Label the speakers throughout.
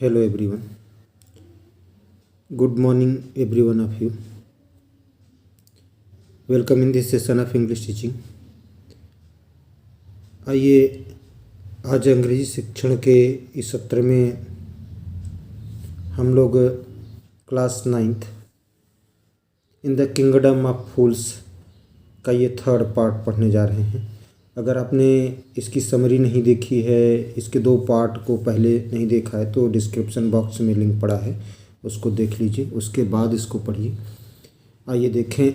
Speaker 1: Hello everyone. Good morning every one of you. Welcome in this session of English teaching. आइए आज अंग्रेजी शिक्षण के इस सत्र में हम लोग class 9th in the kingdom of fools का ये थर्ड पार्ट पढ़ने जा रहे हैं। अगर आपने इसकी समरी नहीं देखी है, इसके 2 पार्ट को पहले नहीं देखा है तो डिस्क्रिप्शन बॉक्स में लिंक पड़ा है, उसको देख लीजिए, उसके बाद इसको पढ़िए। आइए देखें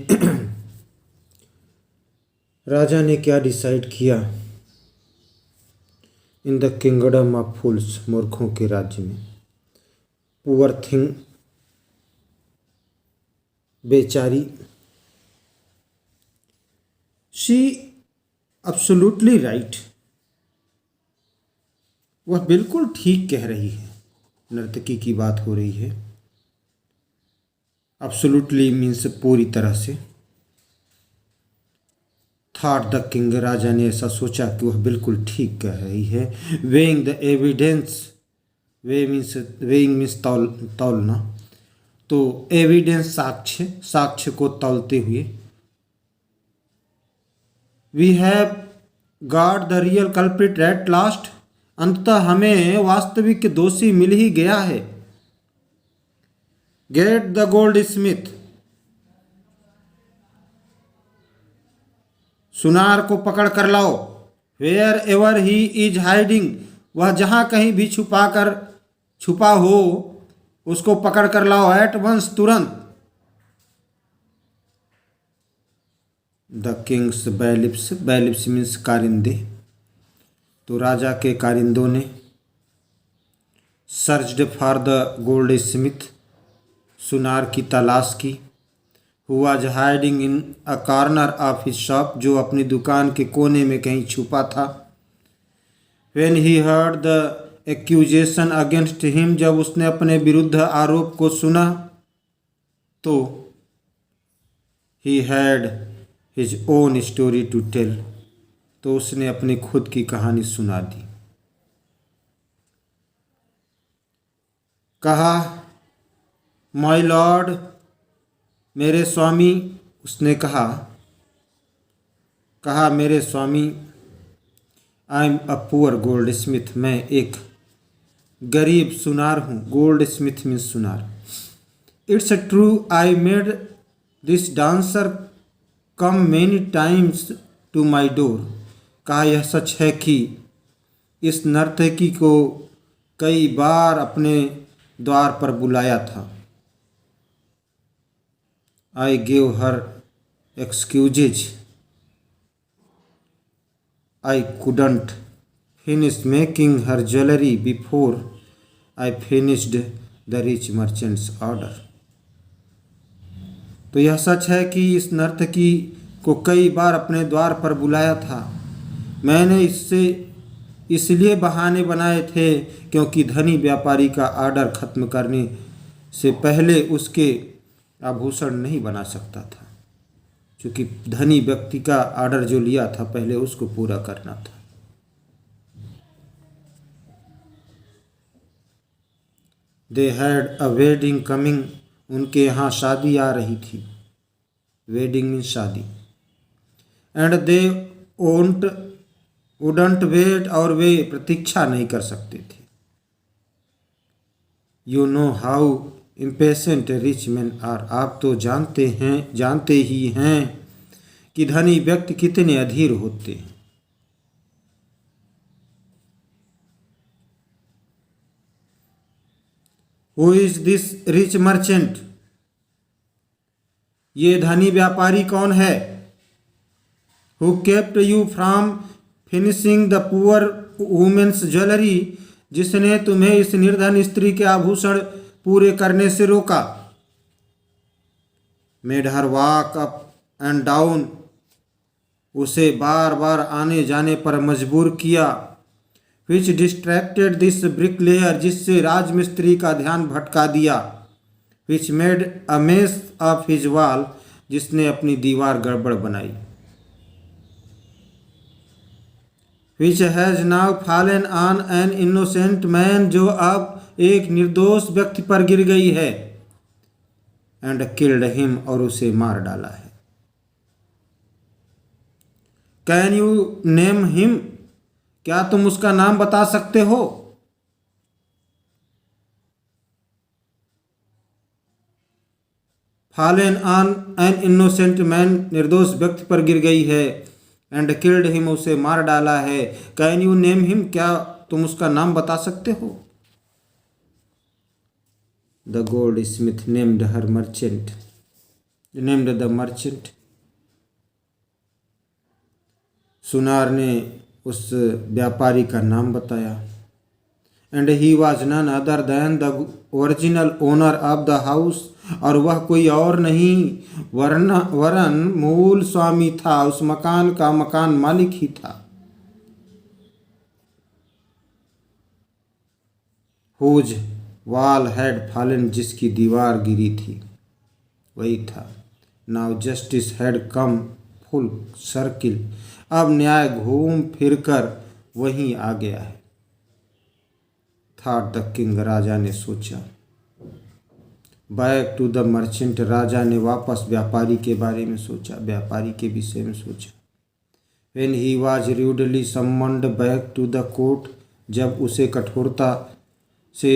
Speaker 1: राजा ने क्या डिसाइड किया इन द किंगडम ऑफ फूल्स, मूर्खों के राज्य में। पुअर थिंग, बेचारी, शी एब्सोल्युटली राइट, वह बिल्कुल ठीक कह रही है। नर्तकी की बात हो रही है। एब्सोल्युटली मीन्स पूरी तरह से। थॉट द किंग, राजा ने ऐसा सोचा कि वह बिल्कुल ठीक कह रही है। Weighing the evidence, weighing means तौलना, तो एविडेंस साक्ष्य को तौलते हुए। We have got the real culprit at last, अंततः हमें वास्तविक दोषी मिल ही गया है। गेट द गोल्ड स्मिथ, सुनार को पकड़ कर लाओ। Wherever he is hiding, वह जहां कहीं भी छुपा हो उसको पकड़ कर लाओ। एट वंस, तुरंत। द किंग्स बैलिप्स मीन्स कारिंदे, तो राजा के कारिंदों ने searched for the goldsmith, सुनार की तलाश की। Who was hiding in a corner of his shop, जो अपनी दुकान के कोने में कहीं छुपा था। When he heard the accusation against him, जब उसने अपने विरुद्ध आरोप को सुना तो he had his own story to tell, तो उसने अपनी खुद की कहानी सुना दी। कहा माय लॉर्ड, मेरे स्वामी, उसने कहा मेरे स्वामी, I am a poor goldsmith, मैं एक गरीब सुनार हूँ। गोल्ड स्मिथ मीन्स सुनार। It's true I made this dancer come many times to my door, कहा यह सच है कि इस नर्तकी को कई बार अपने द्वार पर बुलाया था। I gave her excuses, I couldn't finish making her jewellery before I finished the rich merchants order. तो यह सच है कि इस नर्तकी को कई बार अपने द्वार पर बुलाया था। मैंने इससे इसलिए बहाने बनाए थे क्योंकि धनी व्यापारी का ऑर्डर खत्म करने से पहले उसके आभूषण नहीं बना सकता था, क्योंकि धनी व्यक्ति का ऑर्डर जो लिया था पहले उसको पूरा करना था। They had a wedding coming, उनके यहाँ शादी आ रही थी। वेडिंग मीन्स शादी। एंड दे वुडंट वेट, और वे प्रतीक्षा नहीं कर सकते थे। You know how impatient rich man are, आप तो जानते ही हैं कि धनी व्यक्ति कितने अधीर होते हैं। Who is this rich merchant, ये धनी व्यापारी कौन है। Who kept you from finishing the poor women's jewellery, जिसने तुम्हें इस निर्धन स्त्री के आभूषण पूरे करने से रोका। Made her walk up and down, उसे बार बार आने जाने पर मजबूर किया। विच डिस्ट्रैक्टेड दिस ब्रिकलेयर, जिससे राजमिस्त्री का ध्यान भटका दिया। Which made a mess of his wall, जिसने अपनी दीवार गड़बड़ बनाई। Which has now fallen on an innocent man, जो अब एक निर्दोष व्यक्ति पर गिर गई है, एंड किल्ड हिम, और उसे मार डाला है। कैन यू नेम हिम, क्या तुम उसका नाम बता सकते हो? Fallen on an innocent man, निर्दोष व्यक्ति पर गिर गई है, एंड किल्ड हिम, उसे मार डाला है। कैन यू नेम हिम, क्या तुम उसका नाम बता सकते हो? The goldsmith named the merchant. सुनार ने उस व्यापारी का नाम बताया। And he was none other than the original owner of the house, और वह कोई और नहीं वरन मूल स्वामी था, उस मकान का मकान मालिक ही था। हुज वॉल हैड फॉलन, जिसकी दीवार गिरी थी, वही था। Now justice had come full circle, अब न्याय घूम फिरकर वहीं आ गया है। थॉट द किंग, राजा ने सोचा। बैक टू द मर्चेंट, राजा ने वापस व्यापारी के बारे में सोचा, व्यापारी के विषय में सोचा। When he was rudely summoned back to the court, जब उसे कठोरता से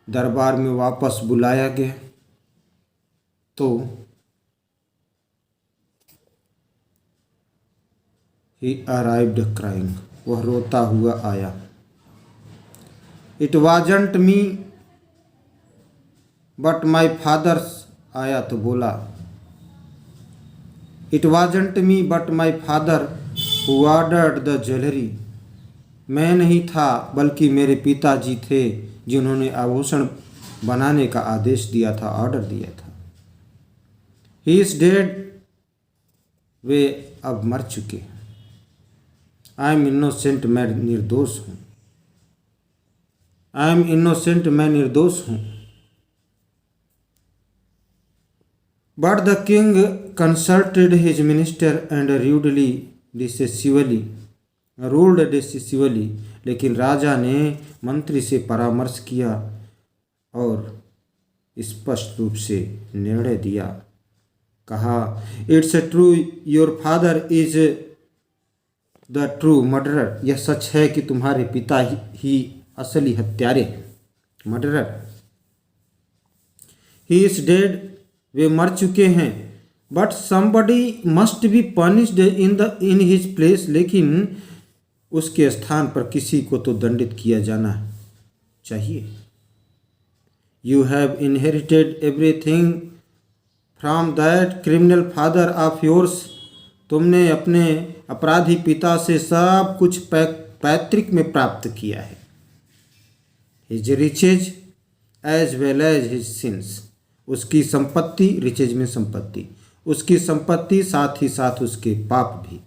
Speaker 1: दरबार में वापस बुलाया गया तो ही अराइव्ड क्राइंग, वह रोता हुआ आया। It wasn't me but my father's, आया तो बोला, it wasn't me but my father who ordered the jewellery, मैं नहीं था बल्कि मेरे पिताजी थे जिन्होंने आभूषण बनाने का आदेश दिया था, ऑर्डर दिया था। ही इज डेड, वे अब मर चुके। आई एम इनोसेंट, मैं निर्दोष हूँ। आई एम इनोसेंट, मैं निर्दोष हूँ। But the king consulted his minister and ruled decisively, लेकिन राजा ने मंत्री से परामर्श किया और स्पष्ट रूप से निर्णय दिया। कहा, it's true your father is the true murderer, यह सच है कि तुम्हारे पिता ही असली हत्यारे हैं, मर्डरर। ही इज डेड, वे मर चुके हैं। But somebody must be punished in his place, लेकिन उसके स्थान पर किसी को तो दंडित किया जाना चाहिए। You have inherited everything from that criminal father of yours, तुमने अपने अपराधी पिता से सब कुछ पैतृक में प्राप्त किया है। His riches as well as his sins, उसकी संपत्ति, रिचेज में संपत्ति, उसकी संपत्ति साथ ही साथ उसके पाप भी।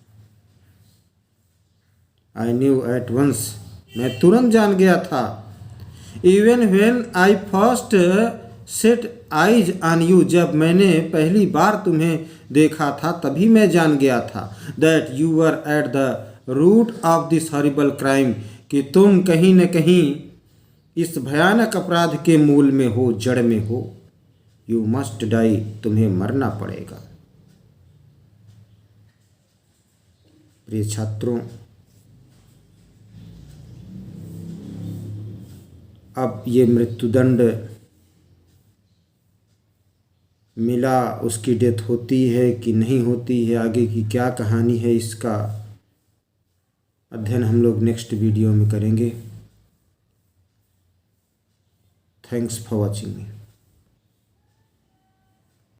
Speaker 1: आई न्यू एट वंस, मैं तुरंत जान गया था। Even when I first set eyes on you, जब मैंने पहली बार तुम्हें देखा था तभी मैं जान गया था। That you were at the root of this horrible crime, कि तुम कहीं न कहीं इस भयानक अपराध के मूल में हो, जड़ में हो। यू मस्ट डाई, तुम्हें मरना पड़ेगा। प्रिय छात्रों, अब ये मृत्युदंड मिला, उसकी डेथ होती है कि नहीं होती है, आगे की क्या कहानी है, इसका अध्ययन हम लोग नेक्स्ट वीडियो में करेंगे। Thanks for watching me.